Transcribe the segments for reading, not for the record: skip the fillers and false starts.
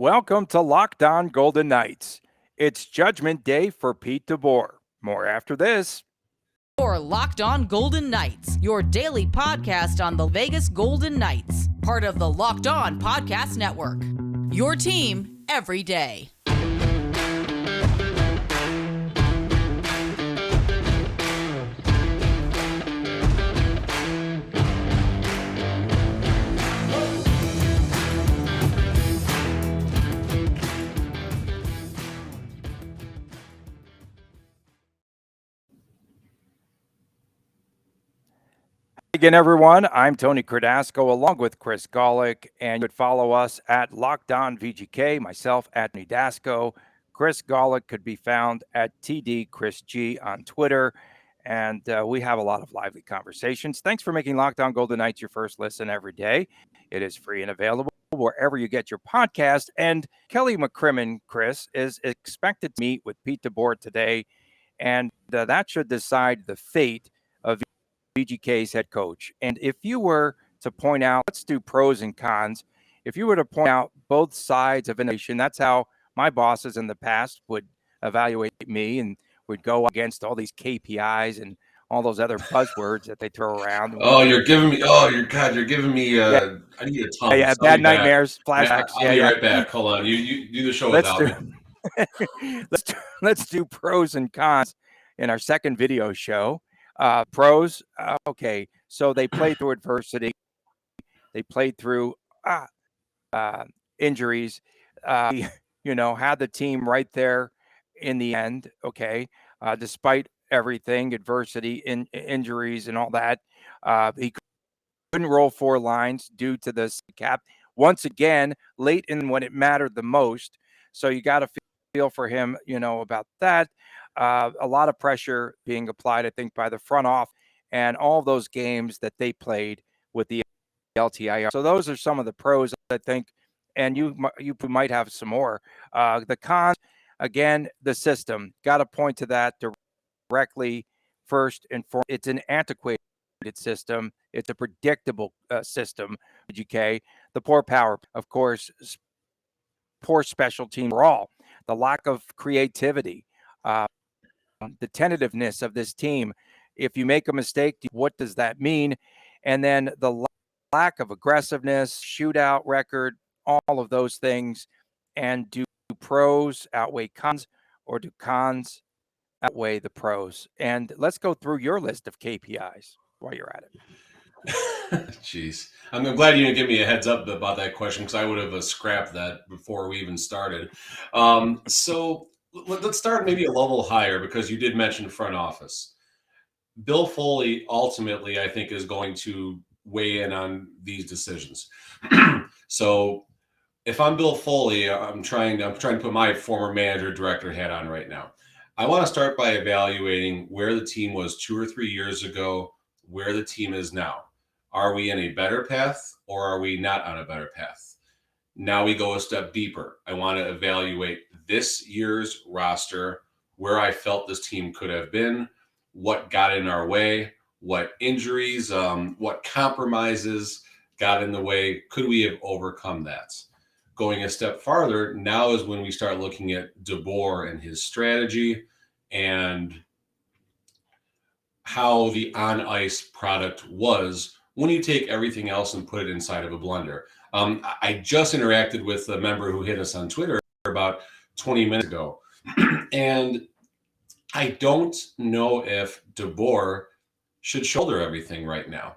Welcome to Locked On Golden Knights. It's Judgment Day for Pete DeBoer. More after this. Or Locked On Golden Knights, your daily podcast on the Vegas Golden Knights, part of the Locked On Podcast Network. Your team every day. Again, everyone, I'm Tony Cordasco along with Chris Golick, and you could follow us at Locked On VGK, myself at Tony Dasco. Chris Golick could be found at TD Chris G on Twitter, and we have a lot of lively conversations. Thanks for making Locked On Golden Knights your first listen every day. It is free and available wherever you get your podcast. And Kelly McCrimmon, Chris, is expected to meet with Pete DeBoer today, and that should decide the fate of VGK's head coach. And if you were to point out, let's do pros and cons. If you were to point out both sides of innovation, that's how my bosses in the past would evaluate me and would go against all these KPIs and all those other buzzwords that they throw around. You're giving me, you're giving me, I need a tongue. Yeah, bad nightmares, flashbacks. I'll be right back. Hold on. You do the show without me. Let's do pros and cons in our second video show. Pros, okay, so they played through adversity. They played through injuries. Had the team right there in the end, okay, despite everything, adversity, injuries, and all that. He couldn't roll four lines due to the cap. Once again, late in when it mattered the most. So you got to feel for him, about that. A lot of pressure being applied, I think, by the front off and all those games that they played with the LTIR. So those are some of the pros, I think, and you might have some more. The cons, again, the system. Got to point to that directly first and foremost. It's an antiquated system. It's a predictable system, GK. The poor power, of course, poor special team overall. The lack of creativity. The tentativeness of this team. If you make a mistake, what does that mean? And then the lack of aggressiveness, shootout record, all of those things. And do pros outweigh cons, or do cons outweigh the pros? And let's go through your list of KPIs while you're at it. Jeez. I'm glad you didn't give me a heads up about that question, because I would have scrapped that before we even started. So let's start maybe a level higher, because you did mention front office. Bill Foley ultimately, I think, is going to weigh in on these decisions. So if I'm Bill Foley, I'm trying to put my former manager director hat on right now. I want to start by evaluating where the team was 2 or 3 years ago, where the team is now. Are we in a better path, or are we not on a better path? Now we go a step deeper. I want to evaluate this year's roster, where I felt this team could have been, what got in our way, what injuries, what compromises got in the way. Could we have overcome that? Going a step farther, now is when we start looking at DeBoer and his strategy and how the on-ice product was when you take everything else and put it inside of a blender. I just interacted with a member who hit us on Twitter about 20 minutes ago. And I don't know if DeBoer should shoulder everything right now,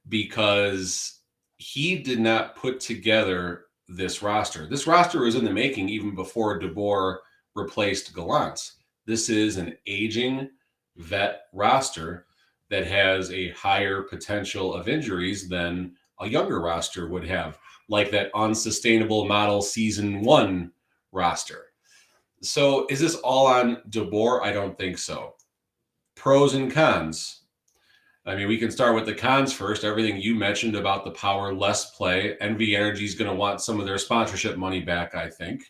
because he did not put together this roster. This roster was in the making even before DeBoer replaced Gallant. This is an aging vet roster that has a higher potential of injuries than a younger roster would have, like that unsustainable model season 1 roster. So is this all on DeBoer? I don't think so. Pros and cons. I mean, we can start with the cons first. Everything you mentioned about the power less play. NV Energy is going to want some of their sponsorship money back, I think.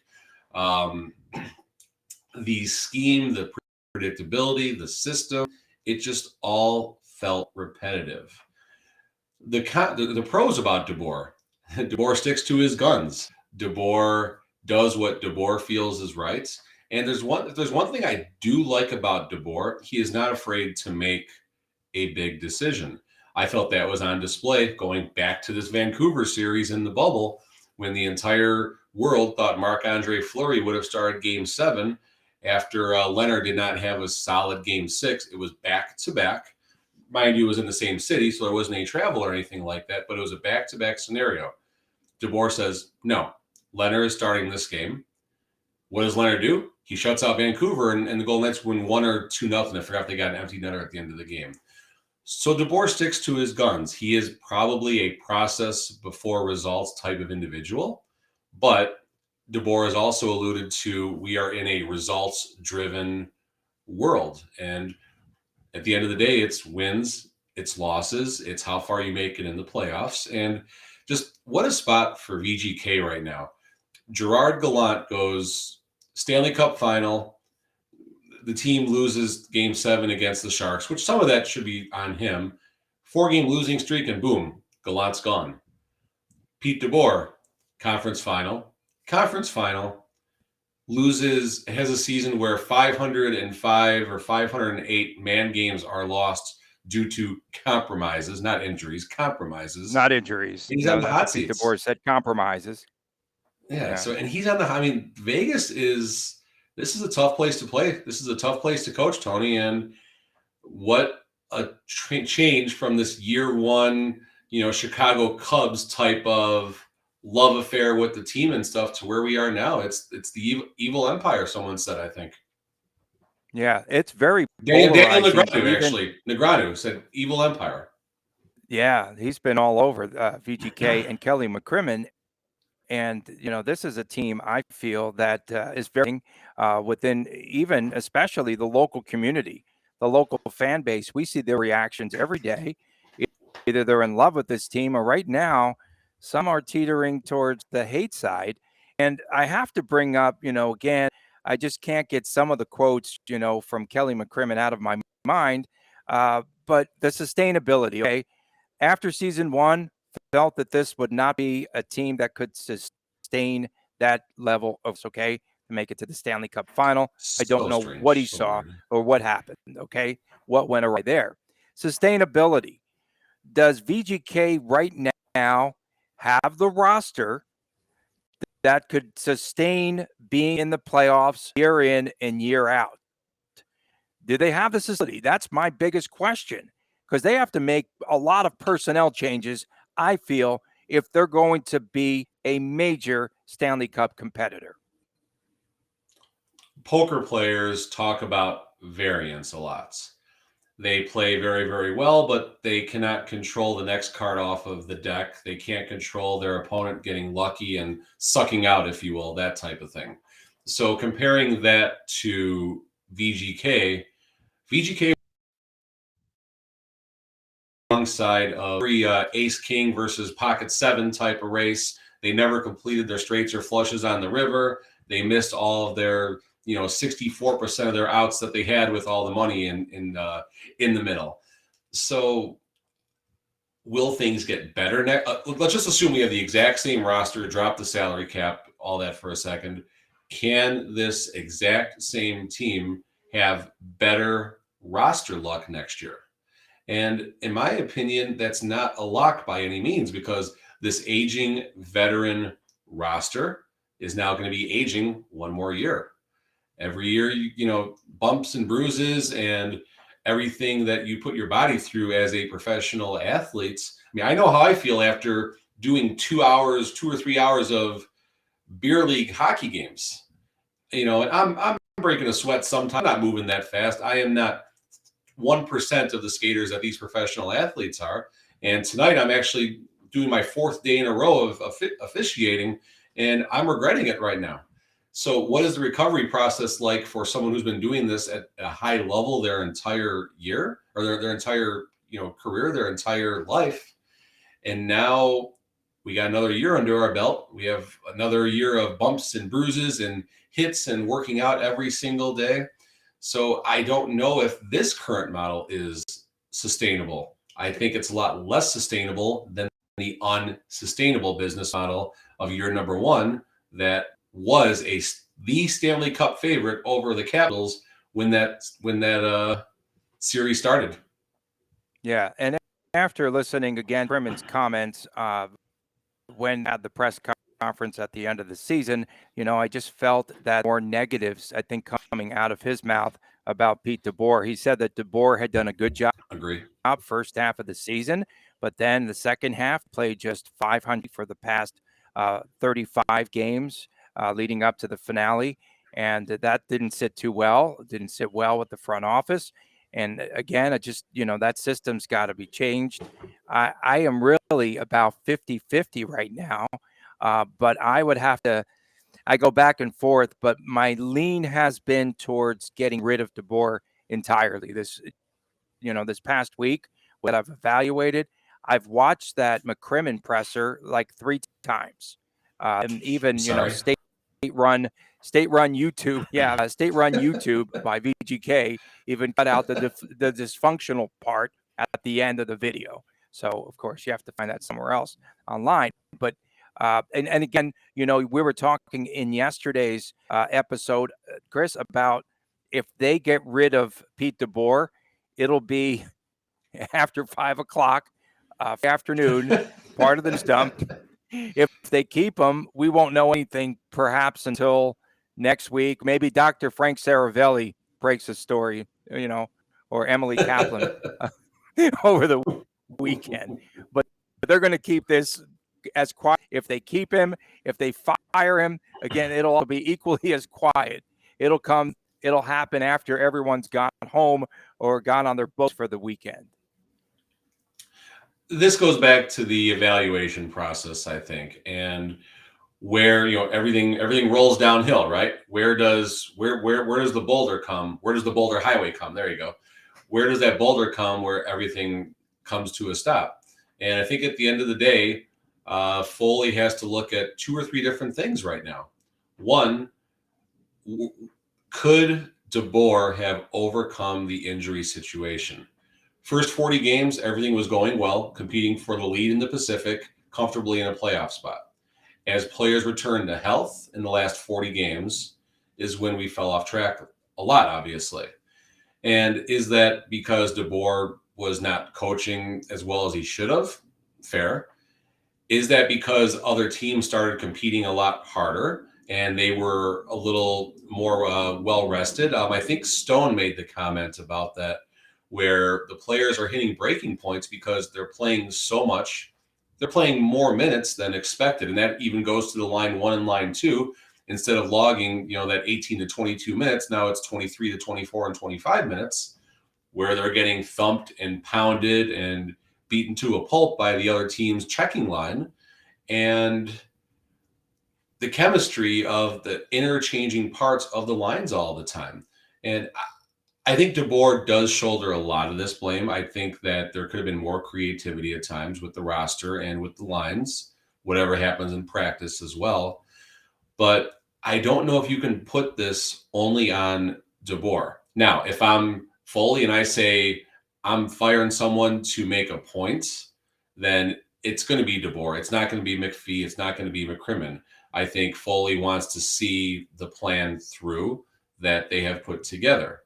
The scheme, the predictability, the system, it just all felt repetitive. The pros about DeBoer. DeBoer sticks to his guns. DeBoer does what DeBoer feels is right. And there's one thing I do like about DeBoer. He is not afraid to make a big decision. I felt that was on display going back to this Vancouver series in the bubble when the entire world thought Marc-Andre Fleury would have started Game 7 after Leonard did not have a solid Game 6. It was back-to-back. Mind you, it was in the same city, so there wasn't any travel or anything like that, but it was a back-to-back scenario. DeBoer says, no, Leonard is starting this game. What does Leonard do? He shuts out Vancouver, and the Golden Knights win 1 or 2-0. I forgot if they got an empty netter at the end of the game. So DeBoer sticks to his guns. He is probably a process before results type of individual, but DeBoer has also alluded to we are in a results-driven world. And at the end of the day, it's wins, it's losses, it's how far you make it in the playoffs. And just what a spot for VGK right now. Gerard Gallant goes Stanley Cup final. The team loses Game 7 against the Sharks, which some of that should be on him. 4-game losing streak, and boom, Gallant's gone. Pete DeBoer, conference final, loses, has a season where 505 or 508 man games are lost due to compromises, not injuries, compromises. Not injuries. He's on the hot Pete seats. DeBoer said compromises. Yeah. So, and he's on the, I mean, Vegas this is a tough place to play. This is a tough place to coach, Tony. And what a change from this year one, Chicago Cubs type of love affair with the team and stuff to where we are now. It's the evil empire, someone said, I think. Yeah, it's very Daniel Negreanu said evil empire. Yeah, he's been all over VGK and Kelly McCrimmon. And, this is a team I feel that is very within even especially the local community, the local fan base. We see their reactions every day. Either they're in love with this team or right now, some are teetering towards the hate side. And I have to bring up, again, I just can't get some of the quotes, from Kelly McCrimmon out of my mind. But the sustainability, okay? After season 1, felt that this would not be a team that could sustain that level of, okay, to make it to the Stanley Cup final. I don't know what he saw or what happened, okay? What went awry there? Sustainability. Does VGK right now have the roster that could sustain being in the playoffs year in and year out? Do they have the facility? That's my biggest question, because they have to make a lot of personnel changes, I feel, if they're going to be a major Stanley Cup competitor. Poker players talk about variance a lot. They play very, very well, but they cannot control the next card off of the deck. They can't control their opponent getting lucky and sucking out, if you will, that type of thing. So comparing that to VGK alongside of every ace king versus pocket 7 type of race. They never completed their straights or flushes on the river. They missed all of their 64% of their outs that they had with all the money in the middle. So will things get better next? Let's just assume we have the exact same roster, drop the salary cap, all that for a second. Can this exact same team have better roster luck next year? And in my opinion, that's not a lock by any means, because this aging veteran roster is now going to be aging one more year. Every year, bumps and bruises and everything that you put your body through as a professional athlete. I mean, I know how I feel after doing 2 or 3 hours of beer league hockey games. And I'm breaking a sweat sometimes. I'm not moving that fast. I am not 1% of the skaters that these professional athletes are. And tonight I'm actually doing my 4th day in a row of officiating, and I'm regretting it right now. So what is the recovery process like for someone who's been doing this at a high level their entire year, or their entire career, their entire life? And now we got another year under our belt. We have another year of bumps and bruises and hits and working out every single day. So I don't know if this current model is sustainable. I think it's a lot less sustainable than the unsustainable business model of year number 1 that was the Stanley Cup favorite over the Capitals when that series started. Yeah, and after listening again to McCrimmon's comments when at the press conference at the end of the season, I just felt that more negatives, I think, coming out of his mouth about Pete DeBoer. He said that DeBoer had done a good job Agree. first half of the season, but then the second half played just 500 for the past 35 games leading up to the finale. And that didn't sit too well. It didn't sit well with the front office. And again, it just, that system's got to be changed. I am really about 50-50 right now. But I would have to, I go back and forth, but my lean has been towards getting rid of DeBoer entirely. This past week, what I've evaluated, I've watched that McCrimmon presser like 3 times. And even, Sorry. state-run YouTube, state-run YouTube by VGK even cut out the dysfunctional part at the end of the video. So, of course, you have to find that somewhere else online. But and again, we were talking in yesterday's episode, Chris, about if they get rid of Pete DeBoer, it'll be after 5:00 afternoon, part of the news dump. If they keep him, we won't know anything perhaps until next week. Maybe Dr. Frank Saravelli breaks a story, or Emily Kaplan over the weekend. But they're going to keep this as quiet. If they keep him, if they fire him, again, it'll all be equally as quiet. It'll happen after everyone's gone home or gone on their boats for the weekend. This goes back to the evaluation process, I think, and where everything rolls downhill, right? Where does the boulder come? Where does the boulder highway come? There you go. Where does that boulder come where everything comes to a stop? And I think at the end of the day, Foley has to look at 2 or 3 different things right now. One, could DeBoer have overcome the injury situation? First 40 games, everything was going well, competing for the lead in the Pacific, comfortably in a playoff spot. As players returned to health in the last 40 games is when we fell off track a lot, obviously. And is that because DeBoer was not coaching as well as he should have? Fair. Is that because other teams started competing a lot harder and they were a little more well-rested? I think Stone made the comment about that, where the players are hitting breaking points because they're playing so much. They're playing more minutes than expected. And that even goes to the line 1 and line 2. Instead of logging, that 18 to 22 minutes, now it's 23 to 24 and 25 minutes, where they're getting thumped and pounded and beaten to a pulp by the other team's checking line. And the chemistry of the interchanging parts of the lines all the time. And I think DeBoer does shoulder a lot of this blame. I think that there could have been more creativity at times with the roster and with the lines, whatever happens in practice as well. But I don't know if you can put this only on DeBoer. Now, if I'm Foley and I say I'm firing someone to make a point, then it's going to be DeBoer. It's not going to be McPhee. It's not going to be McCrimmon. I think Foley wants to see the plan through that they have put together.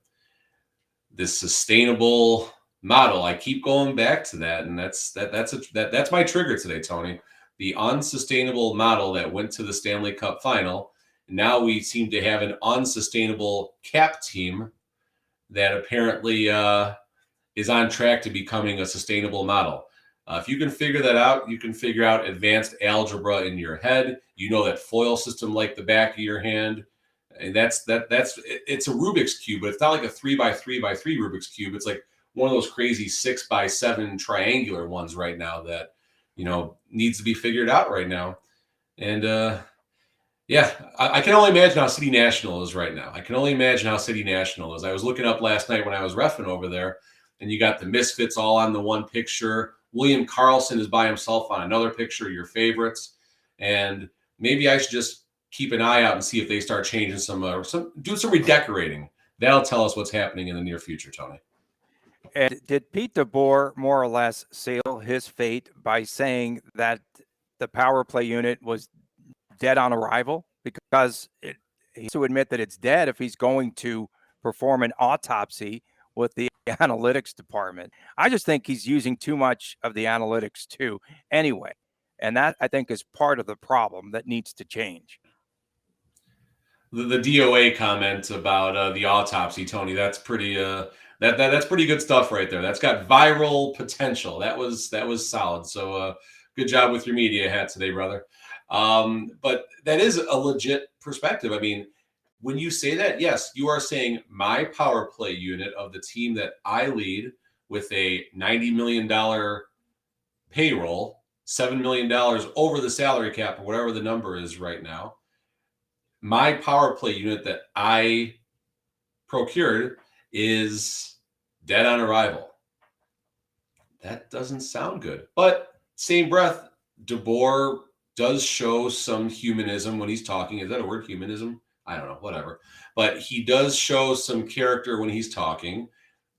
This sustainable model, I keep going back to that, and that's my trigger today, Tony. The unsustainable model that went to the Stanley Cup final. Now we seem to have an unsustainable cap team that apparently is on track to becoming a sustainable model. If you can figure that out, you can figure out advanced algebra in your head. You know that FOIL system like the back of your hand. And it's a Rubik's Cube, but it's not like a 3x3x3 Rubik's Cube. It's like one of those crazy 6x7 triangular ones right now that, needs to be figured out right now. And I can only imagine how City National is right now. I was looking up last night when I was reffing over there, and you got the Misfits all on the one picture. William Karlsson is by himself on another picture, your favorites. And maybe I should just keep an eye out and see if they start changing do some redecorating. That'll tell us what's happening in the near future, Tony. And did Pete DeBoer more or less seal his fate by saying that the power play unit was dead on arrival? because he has to admit that it's dead if he's going to perform an autopsy with the analytics department. I just think he's using too much of the analytics too anyway. And that, I think, is part of the problem that needs to change. The DOA comment about the autopsy, Tony, that's pretty that's pretty good stuff right there. That's got viral potential. That was solid. So good job with your media hat today, brother. But that is a legit perspective. I mean, when you say that, yes, you are saying my power play unit of the team that I lead with a $90 million payroll, $7 million over the salary cap, or whatever the number is right now. My power play unit that I procured is dead on arrival. That doesn't sound good. But same breath, DeBoer does show some humanism when he's talking. Is that a word, humanism? I don't know, whatever. But he does show some character when he's talking.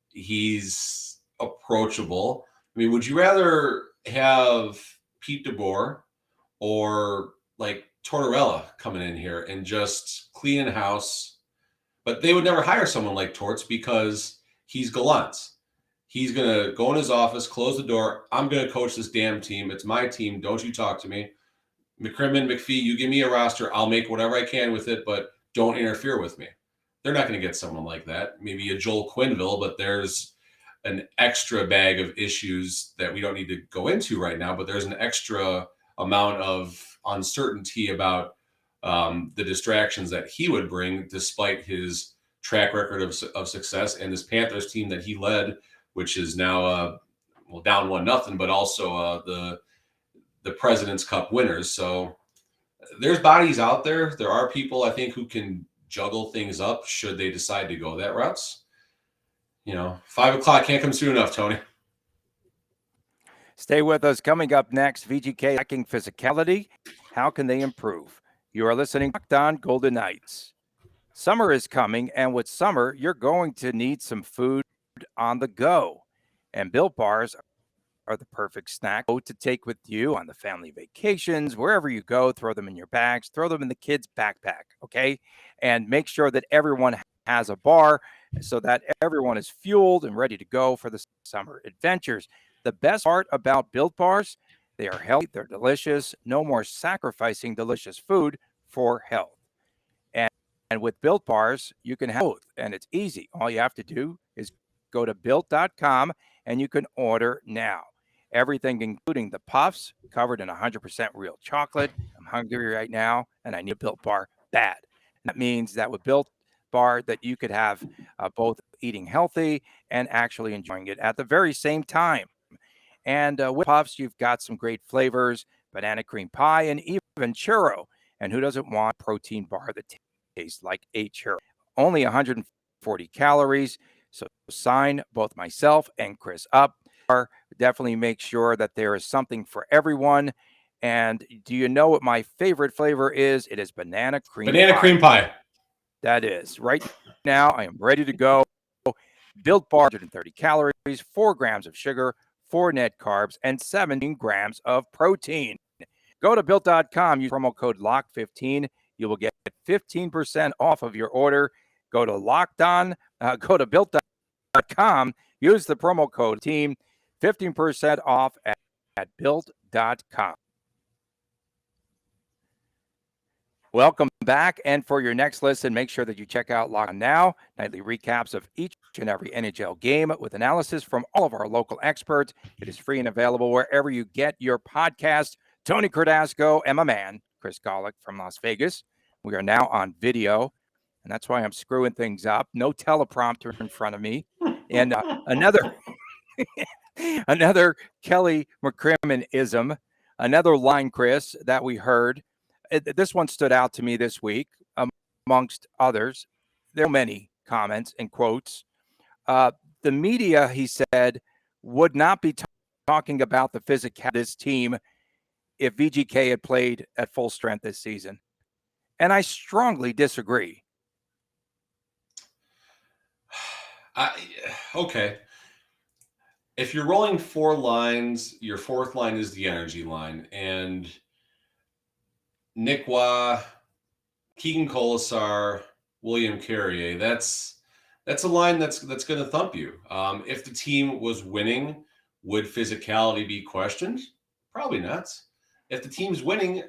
He's approachable. I mean, would you rather have Pete DeBoer or like Tortorella coming in here and just cleaning house? But they would never hire someone like Torts because he's gallant. He's going to go in his office, close the door. I'm going to coach this damn team. It's my team. Don't you talk to me. McCrimmon, McPhee, you give me a roster. I'll make whatever I can with it, but don't interfere with me. They're not going to get someone like that. Maybe a Joel Quenneville, but there's an extra bag of issues that we don't need to go into right now, but there's an extra amount of uncertainty about the distractions that he would bring despite his track record of success and this Panthers team that he led, which is now down 1-0, but also the President's Cup winners. So there's bodies out there. There are people, I think, who can juggle things up should they decide to go that route. 5 o'clock can't come soon enough, Tony. Stay with us. Coming up next, VGK lacking physicality. How can they improve? You are listening to Locked On Golden Knights. Summer is coming, and with summer, you're going to need some food on the go. And Built Bars are the perfect snack to take with you on the family vacations, wherever you go. Throw them in your bags, throw them in the kids' backpack, okay? And make sure that everyone has a bar so that everyone is fueled and ready to go for the summer adventures. The best part about Built Bars, they are healthy, they're delicious. No more sacrificing delicious food for health. And with Built Bars, you can have both, and it's easy. All you have to do is go to Built.com, and you can order now. Everything, including the puffs, covered in 100% real chocolate. I'm hungry right now, and I need a Built Bar bad. And that means that with Built Bar, that you could have both eating healthy and actually enjoying it at the very same time. And with puffs, you've got some great flavors, banana cream pie, and even churro. And who doesn't want a protein bar that tastes like a churro? Only 140 calories. So sign both myself and Chris up. Definitely make sure that there is something for everyone. And do you know what my favorite flavor is? It is banana cream pie. That is. Right now, I am ready to go. Built Bar, 130 calories, 4 grams of sugar, 4 net carbs, and 17 grams of protein. Go to Built.com. Use promo code LOCK15. You will get 15% off of your order. Go to Locked On. Go to Built.com. Use the promo code TEAM. 15% off at Built.com. Welcome back. And for your next listen, make sure that you check out Locked On Now, nightly recaps of each and every NHL game with analysis from all of our local experts. It is free and available wherever you get your podcast. Tony Cordasco and my man, Chris Golick from Las Vegas. We are now on video, and that's why I'm screwing things up. No teleprompter in front of me. And another Kelly McCrimmon-ism, another line, Chris, that we heard. This one stood out to me this week, amongst others. There are many comments and quotes. The media, he said, would not be talking about the physicality of this team if VGK had played at full strength this season. And I strongly disagree. Okay. If you're rolling 4 lines, your 4th line is the energy line. And Nick Waugh, Keegan Colasar, William Carrier. That's a line that's going to thump you. If the team was winning, would physicality be questioned? Probably not. If the team's winning,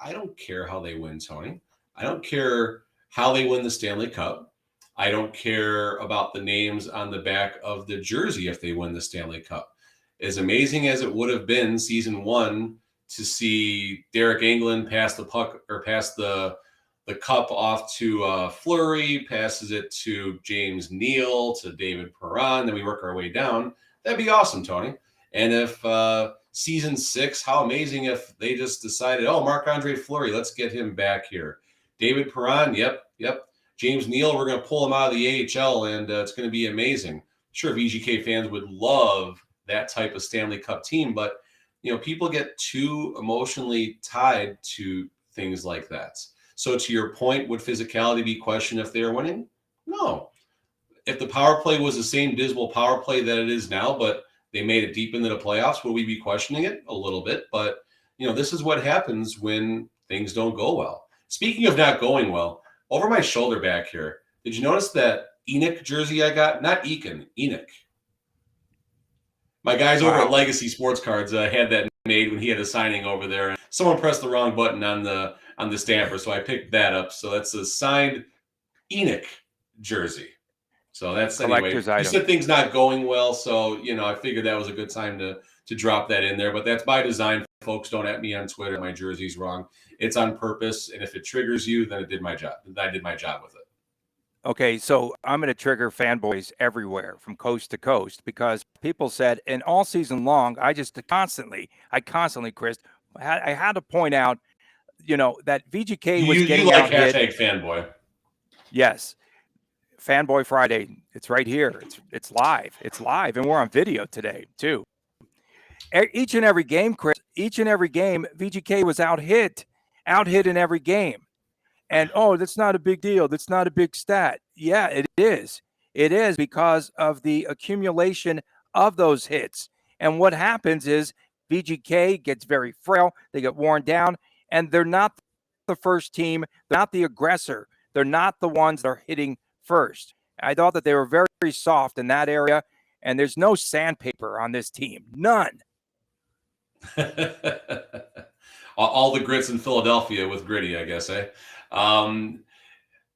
I don't care how they win, Tony. I don't care how they win the Stanley Cup. I don't care about the names on the back of the jersey if they win the Stanley Cup. As amazing as it would have been season 1 to see Derek Engelland pass the puck or pass the cup off to Fleury, passes it to James Neal, to David Perron, then we work our way down. That'd be awesome, Tony. And if season 6, how amazing if they just decided, oh, Marc-Andre Fleury, let's get him back here. David Perron, yep. James Neal, we're going to pull him out of the AHL, and it's going to be amazing. Sure, VGK fans would love that type of Stanley Cup team, but people get too emotionally tied to things like that. So to your point, would physicality be questioned if they are winning? No. If the power play was the same dismal power play that it is now, but they made it deep into the playoffs, would we be questioning it? A little bit. But, this is what happens when things don't go well. Speaking of not going well, over my shoulder back here, did you notice that Enoch jersey I got? Not Eakin, Enoch. My guys over at Legacy Sports Cards had that made when he had a signing over there. And someone pressed the wrong button on the stamper, so I picked that up. So that's a signed Enoch jersey. So that's anyway. You said things not going well, so I figured that was a good time to drop that in there. But that's by design, folks. Don't at me on Twitter. My jersey's wrong. It's on purpose, and if it triggers you, then it did my job. I did my job with it. Okay, so I'm going to trigger fanboys everywhere from coast to coast because people said, and all season long, I constantly, Chris, I had to point out, that VGK was getting out hit. You like #fanboy. Yes. Fanboy Friday. It's right here. It's live. It's live, and we're on video today, too. Each and every game, Chris, VGK was out hit in every game. And, that's not a big deal. That's not a big stat. Yeah, it is. It is because of the accumulation of those hits. And what happens is VGK gets very frail. They get worn down, and they're not the first team. They're not the aggressor. They're not the ones that are hitting first. I thought that they were very, very soft in that area, and there's no sandpaper on this team. None. All the grits in Philadelphia with gritty, I guess, eh?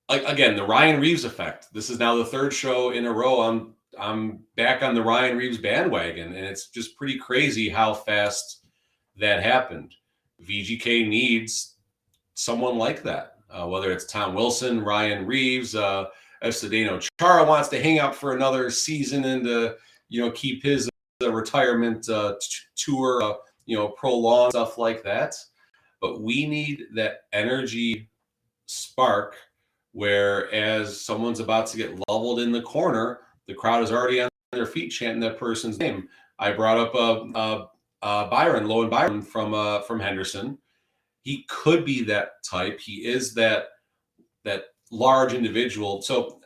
Again, the Ryan Reeves effect. This is now the third show in a row. I'm back on the Ryan Reeves bandwagon, and it's just pretty crazy how fast that happened. VGK needs someone like that, whether it's Tom Wilson, Ryan Reeves, if Zdeno Chara wants to hang out for another season and to keep his retirement tour prolonged, stuff like that. But we need that energy spark where as someone's about to get leveled in the corner, the crowd is already on their feet chanting that person's name. I brought up Lowen Byron from Henderson. He could be that type. He is that large individual. So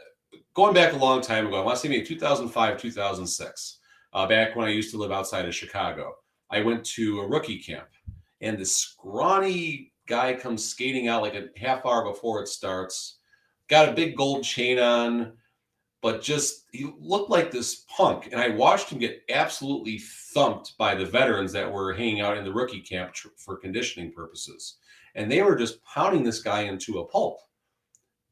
going back a long time ago, I want to say maybe 2005, 2006, back when I used to live outside of Chicago, I went to a rookie camp, and this scrawny guy comes skating out like a half hour before it starts, got a big gold chain on, but just he looked like this punk. And I watched him get absolutely thumped by the veterans that were hanging out in the rookie camp for conditioning purposes. And they were just pounding this guy into a pulp.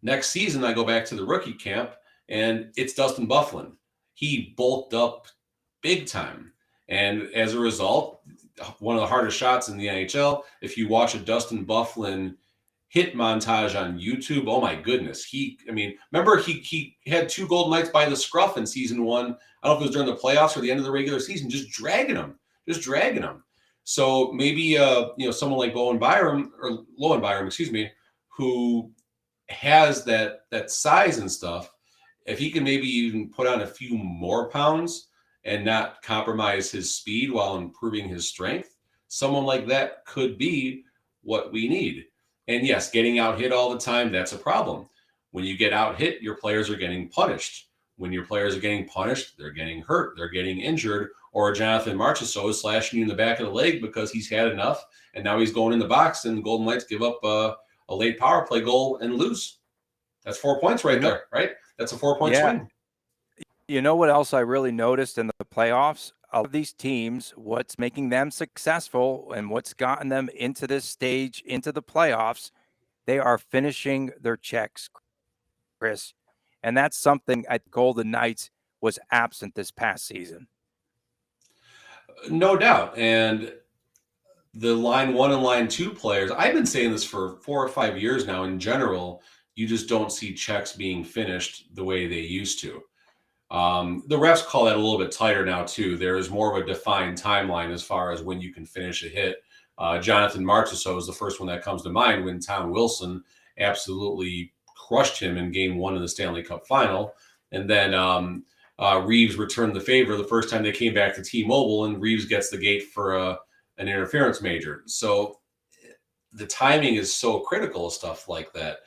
Next season, I go back to the rookie camp, and it's Dustin Byfuglien. He bulked up big time. And as a result, one of the hardest shots in the NHL, if you watch a Dustin Byfuglien hit montage on YouTube, oh my goodness. Remember he had 2 Golden Knights by the scruff in season 1. I don't know if it was during the playoffs or the end of the regular season, just dragging them. So maybe, someone like Lowen Byron, who has that size and stuff, if he can maybe even put on a few more pounds and not compromise his speed while improving his strength, someone like that could be what we need. And yes, getting out hit all the time, that's a problem. When you get out hit, your players are getting punished. When your players are getting punished, they're getting hurt, they're getting injured, or Jonathan Marchessault is slashing you in the back of the leg because he's had enough, and now he's going in the box, and the Golden Knights give up a a late power play goal and lose. That's 4 points right there, right? That's a 4-point swing. You know what else I really noticed in the playoffs? A lot of these teams, what's making them successful and what's gotten them into this stage, into the playoffs, they are finishing their checks, Chris. And that's something at Golden Knights was absent this past season. No doubt. And the line 1 and line 2 players, I've been saying this for 4 or 5 years now. In general, you just don't see checks being finished the way they used to. The refs call that a little bit tighter now, too. There is more of a defined timeline as far as when you can finish a hit. Jonathan Marchessault is the first one that comes to mind when Tom Wilson absolutely crushed him in Game 1 of the Stanley Cup Final. And then Reeves returned the favor the first time they came back to T-Mobile, and Reeves gets the gate for an interference major. So the timing is so critical of stuff like that.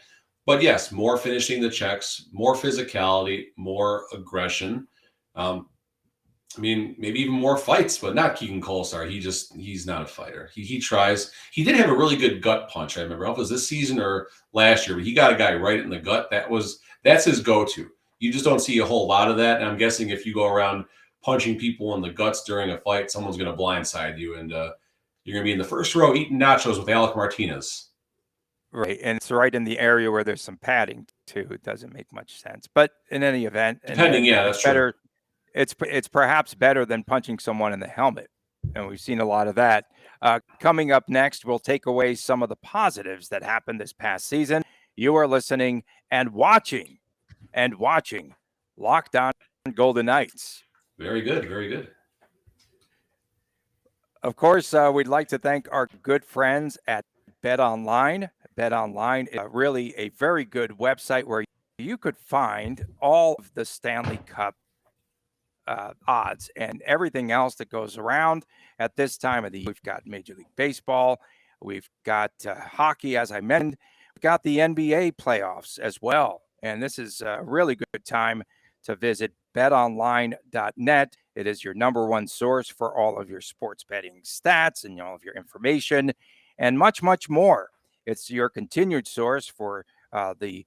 But yes, more finishing the checks, more physicality, more aggression. I mean, maybe even more fights, but not Keegan Kolesar. He's not a fighter. He tries. He did have a really good gut punch. I remember. I don't know if it was this season or last year, but he got a guy right in the gut. That's his go-to. You just don't see a whole lot of that. And I'm guessing if you go around punching people in the guts during a fight, someone's going to blindside you, and you're going to be in the first row eating nachos with Alec Martinez. Right, and it's right in the area where there's some padding too. It doesn't make much sense, but in any event, Depending, that's better. True. It's perhaps better than punching someone in the helmet, and we've seen a lot of that. Coming up next, we'll take away some of the positives that happened this past season. You are listening and watching Locked On Golden Knights. Very good, very good. Of course, we'd like to thank our good friends at BetOnline. BetOnline is really a very good website where you could find all of the Stanley Cup odds and everything else that goes around at this time of the year. We've got Major League Baseball. We've got hockey, as I mentioned. We've got the NBA playoffs as well. And this is a really good time to visit betonline.net. It is your number one source for all of your sports betting stats and all of your information and much, much more. It's your continued source for the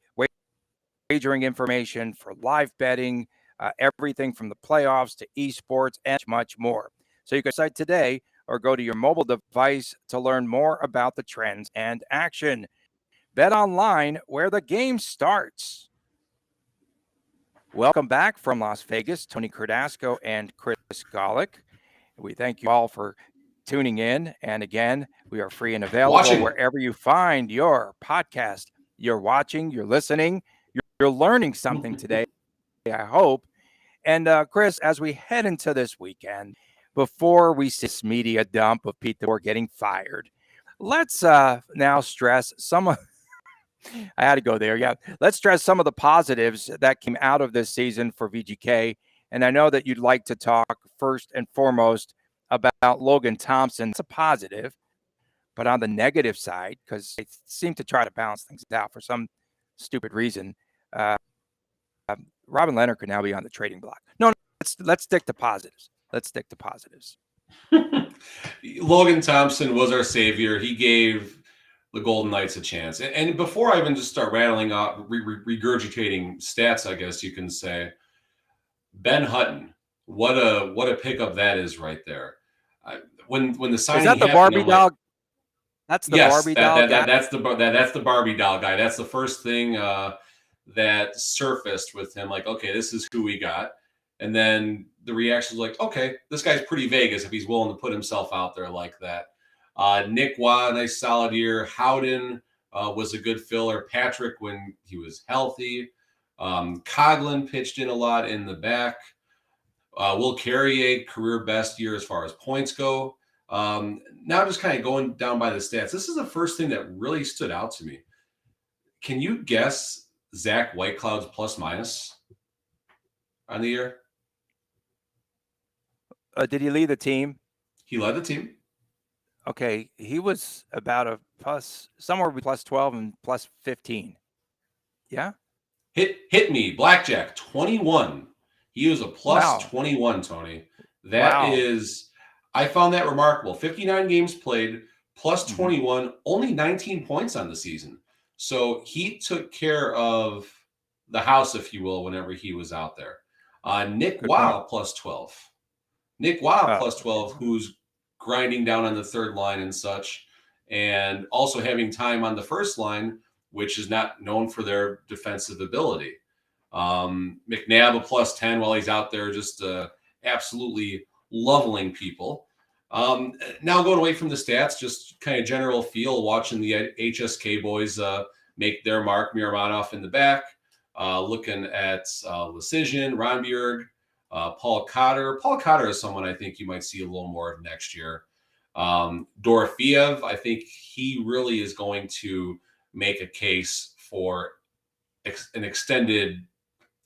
wagering information, for live betting, everything from the playoffs to esports and much more. So you can site today or go to your mobile device to learn more about the trends and action. Bet online, where the game starts. Welcome back from Las Vegas, Tony Cordasco and Chris Golick. We thank you all for tuning in. And again, we are free and available wherever you find your podcast. You're watching, you're listening, you're learning something today, I hope. And Chris, as we head into this weekend, before we see this media dump of Pete DeBoer getting fired, let's now stress some of I had to go there. Yeah. Let's stress some of the positives that came out of this season for VGK. And I know that you'd like to talk first and foremost about Logan Thompson. It's a positive, but on the negative side, because they seem to try to balance things out for some stupid reason, Robin Leonard could now be on the trading block. No, let's stick to positives. Logan Thompson was our savior. He gave the Golden Knights a chance. And before I even just start rattling off, regurgitating stats, I guess you can say, Ben Hutton, what a pickup that is right there. When the signing is that the happened, Barbie doll? That's the Barbie doll. That's the Barbie doll guy. That's the first thing that surfaced with him. Like, okay, this is who we got. And then the reaction was like, okay, this guy's pretty Vegas if he's willing to put himself out there like that. Nick Waugh, nice solid year. Howden was a good filler. Patrick when he was healthy. Coughlin pitched in a lot in the back. Will Carrier, career best year as far as points go. Now just kind of going down by the stats. This is the first thing that really stood out to me. Can you guess Zach Whitecloud's plus minus on the year? Did he lead the team? He led the team. Okay, he was about a plus, somewhere between plus 12 and plus 15. Yeah? Hit me, blackjack, 21. He was a plus 21, Tony. That is, I found that remarkable. 59 games played, plus 21, only 19 points on the season. So he took care of the house, if you will, whenever he was out there. Nick Good point. Wow plus 12. Nick Wow Oh, plus 12, who's grinding down on the third line and such, and also having time on the first line, which is not known for their defensive ability. McNabb a plus 10 while he's out there just absolutely leveling people. Now going away from the stats, just kind of general feel watching the HSK boys make their mark. Miromanov in the back, looking at Lecision, Ronbjerg, Paul Cotter. Paul Cotter is someone I think you might see a little more of next year. Dorofeev, I think he really is going to make a case for an extended.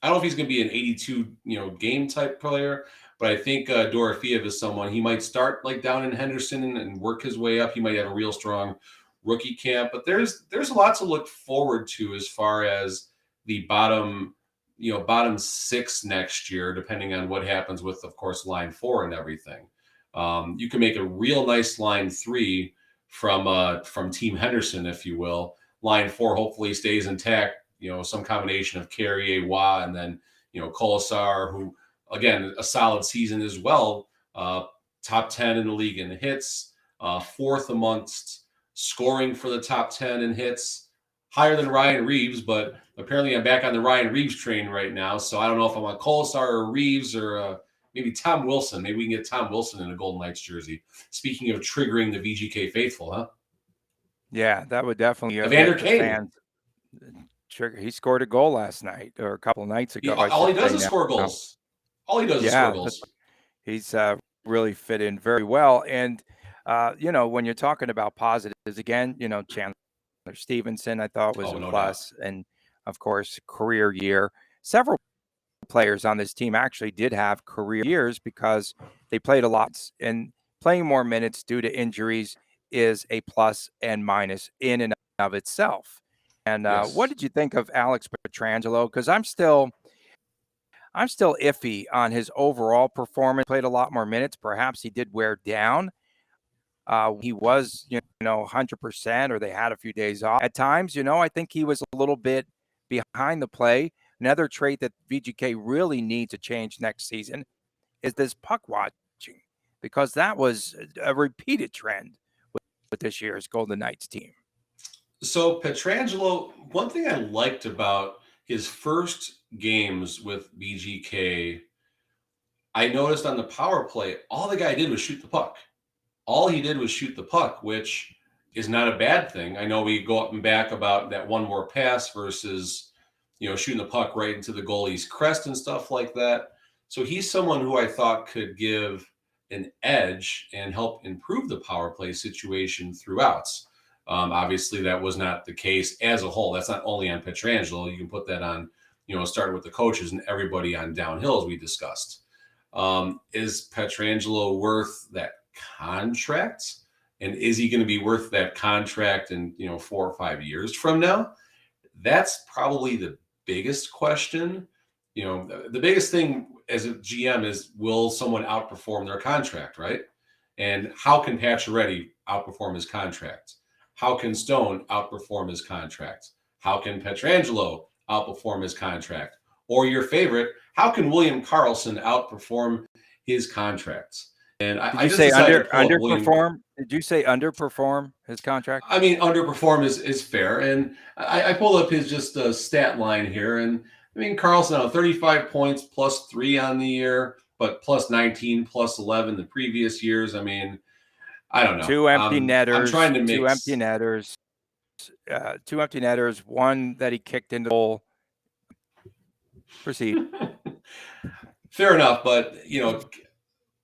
I don't know if he's going to be an 82 game type player, but I think Dorofeev is someone he might start like down in Henderson and work his way up. He might have a real strong rookie camp, but there's a lot to look forward to as far as the bottom six next year, depending on what happens with, of course, line 4 and everything. You can make a real nice line 3 from Team Henderson, if you will. Line 4 hopefully stays intact. Some combination of Carrier, Waugh, and then Colasar, who again a solid season as well. Top 10 in the league in hits, 4th amongst scoring for the top 10 in hits. Higher than Ryan Reeves, but apparently I'm back on the Ryan Reeves train right now. So I don't know if I'm on Colasar or Reeves or maybe Tom Wilson. Maybe we can get Tom Wilson in a Golden Knights jersey. Speaking of triggering the VGK faithful, huh? yeah, that would definitely Evander get the Kane. fans trigger. He scored a goal last night or a couple of nights ago. All he does is score goals. All he does is score goals. He's really fit in very well. And, when you're talking about positives, again, Chandler Stevenson, I thought was a plus. And, of course, career year. Several players on this team actually did have career years because they played a lot. And playing more minutes due to injuries is a plus and minus in and of itself. And what did you think of Alex Pietrangelo? Because I'm still iffy on his overall performance. Played a lot more minutes. Perhaps he did wear down. He was, 100%, or they had a few days off. At times, I think he was a little bit behind the play. Another trait that VGK really needs to change next season is this puck watching, because that was a repeated trend with this year's Golden Knights team. So Pietrangelo, one thing I liked about his first games with VGK, I noticed on the power play, all the guy did was shoot the puck. All he did was shoot the puck, which is not a bad thing. I know we go up and back about that one more pass versus, shooting the puck right into the goalie's crest and stuff like that. So he's someone who I thought could give an edge and help improve the power play situation throughout. Obviously, that was not the case as a whole. That's not only on Pietrangelo. You can put that on, starting with the coaches and everybody on downhill, as we discussed. Is Pietrangelo worth that contract? And is he going to be worth that contract in, 4 or 5 years from now? That's probably the biggest question. The biggest thing as a GM is, will someone outperform their contract, right? And how can Pacioretty outperform his contract? How can Stone outperform his contract? How can Pietrangelo outperform his contract? Or your favorite, how can William Karlsson outperform his contract? And Did you say underperform? Did you say underperform his contract? I mean, underperform is fair. And I pulled up his just stat line here. And I mean, Karlsson, 35 points, plus 3 on the year, but plus 19, plus 11 the previous years. I mean, I don't know. 2 empty netters. I'm trying to mix 2 empty netters. 2 empty netters. 1 that he kicked into the goal. Proceed. Fair enough, but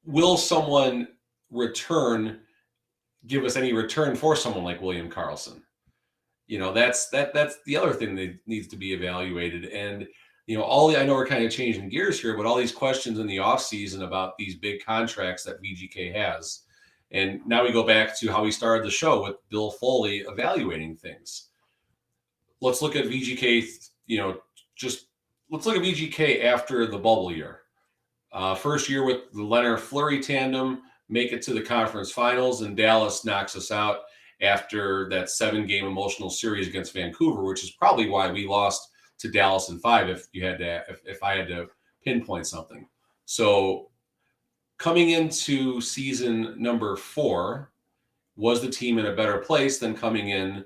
will someone give us any return for someone like William Karlsson? That's the other thing that needs to be evaluated. And I know we're kind of changing gears here, but all these questions in the offseason about these big contracts that VGK has. And now we go back to how we started the show with Bill Foley evaluating things. Let's look at VGK, let's look at VGK after the bubble year. First year with the Leonard Fleury tandem, make it to the conference finals, and Dallas knocks us out. after that 7-game emotional series against Vancouver, which is probably why we lost to Dallas in 5 if I had to pinpoint something. So coming into season number 4, was the team in a better place than coming in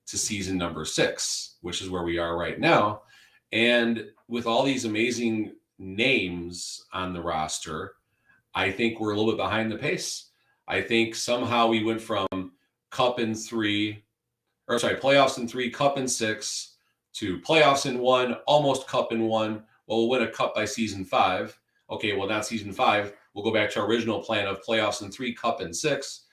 to season number 6, which is where we are right now? And with all these amazing names on the roster, I think we're a little bit behind the pace. I think somehow we went from playoffs in 3, cup in 6, to playoffs in 1, almost cup in 1. Well, we'll win a cup by season 5. Okay, well, not season 5. We'll go back to our original plan of playoffs in 3, cup in 6.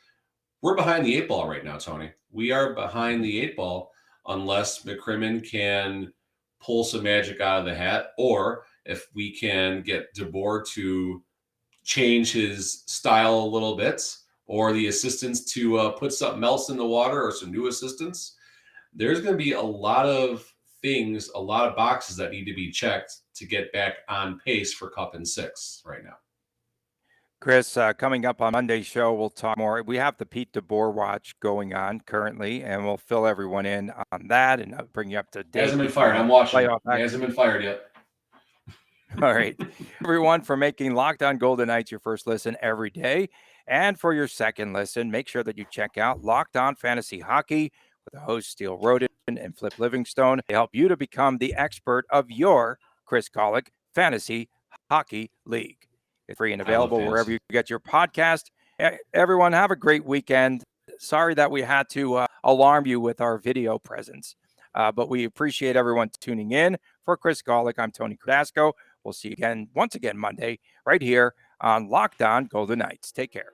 We're behind the 8 ball right now, Tony. We are behind the 8 ball unless McCrimmon can pull some magic out of the hat, or if we can get DeBoer to change his style a little bit, or the assistants to put something else in the water, or some new assistants. There's going to be a lot of things, a lot of boxes that need to be checked to get back on pace for Cup and 6 right now. Chris, coming up on Monday's show, we'll talk more. We have the Pete DeBoer watch going on currently, and we'll fill everyone in on that and bring you up to date. Hasn't been fired. I'm watching. It hasn't been fired yet. All right. Everyone, for making Locked On Golden Knights your first listen every day. And for your second listen, make sure that you check out Locked On Fantasy Hockey with the hosts Steele Roden and Flip Livingstone. They help you to become the expert of your Chris Colick Fantasy Hockey League. It's free and available wherever you get your podcast. Everyone, have a great weekend. Sorry that we had to alarm you with our video presence, but we appreciate everyone tuning in. For Chris Colick, I'm Tony Cordasco. We'll see you once again Monday right here on Locked On Golden Knights. Take care.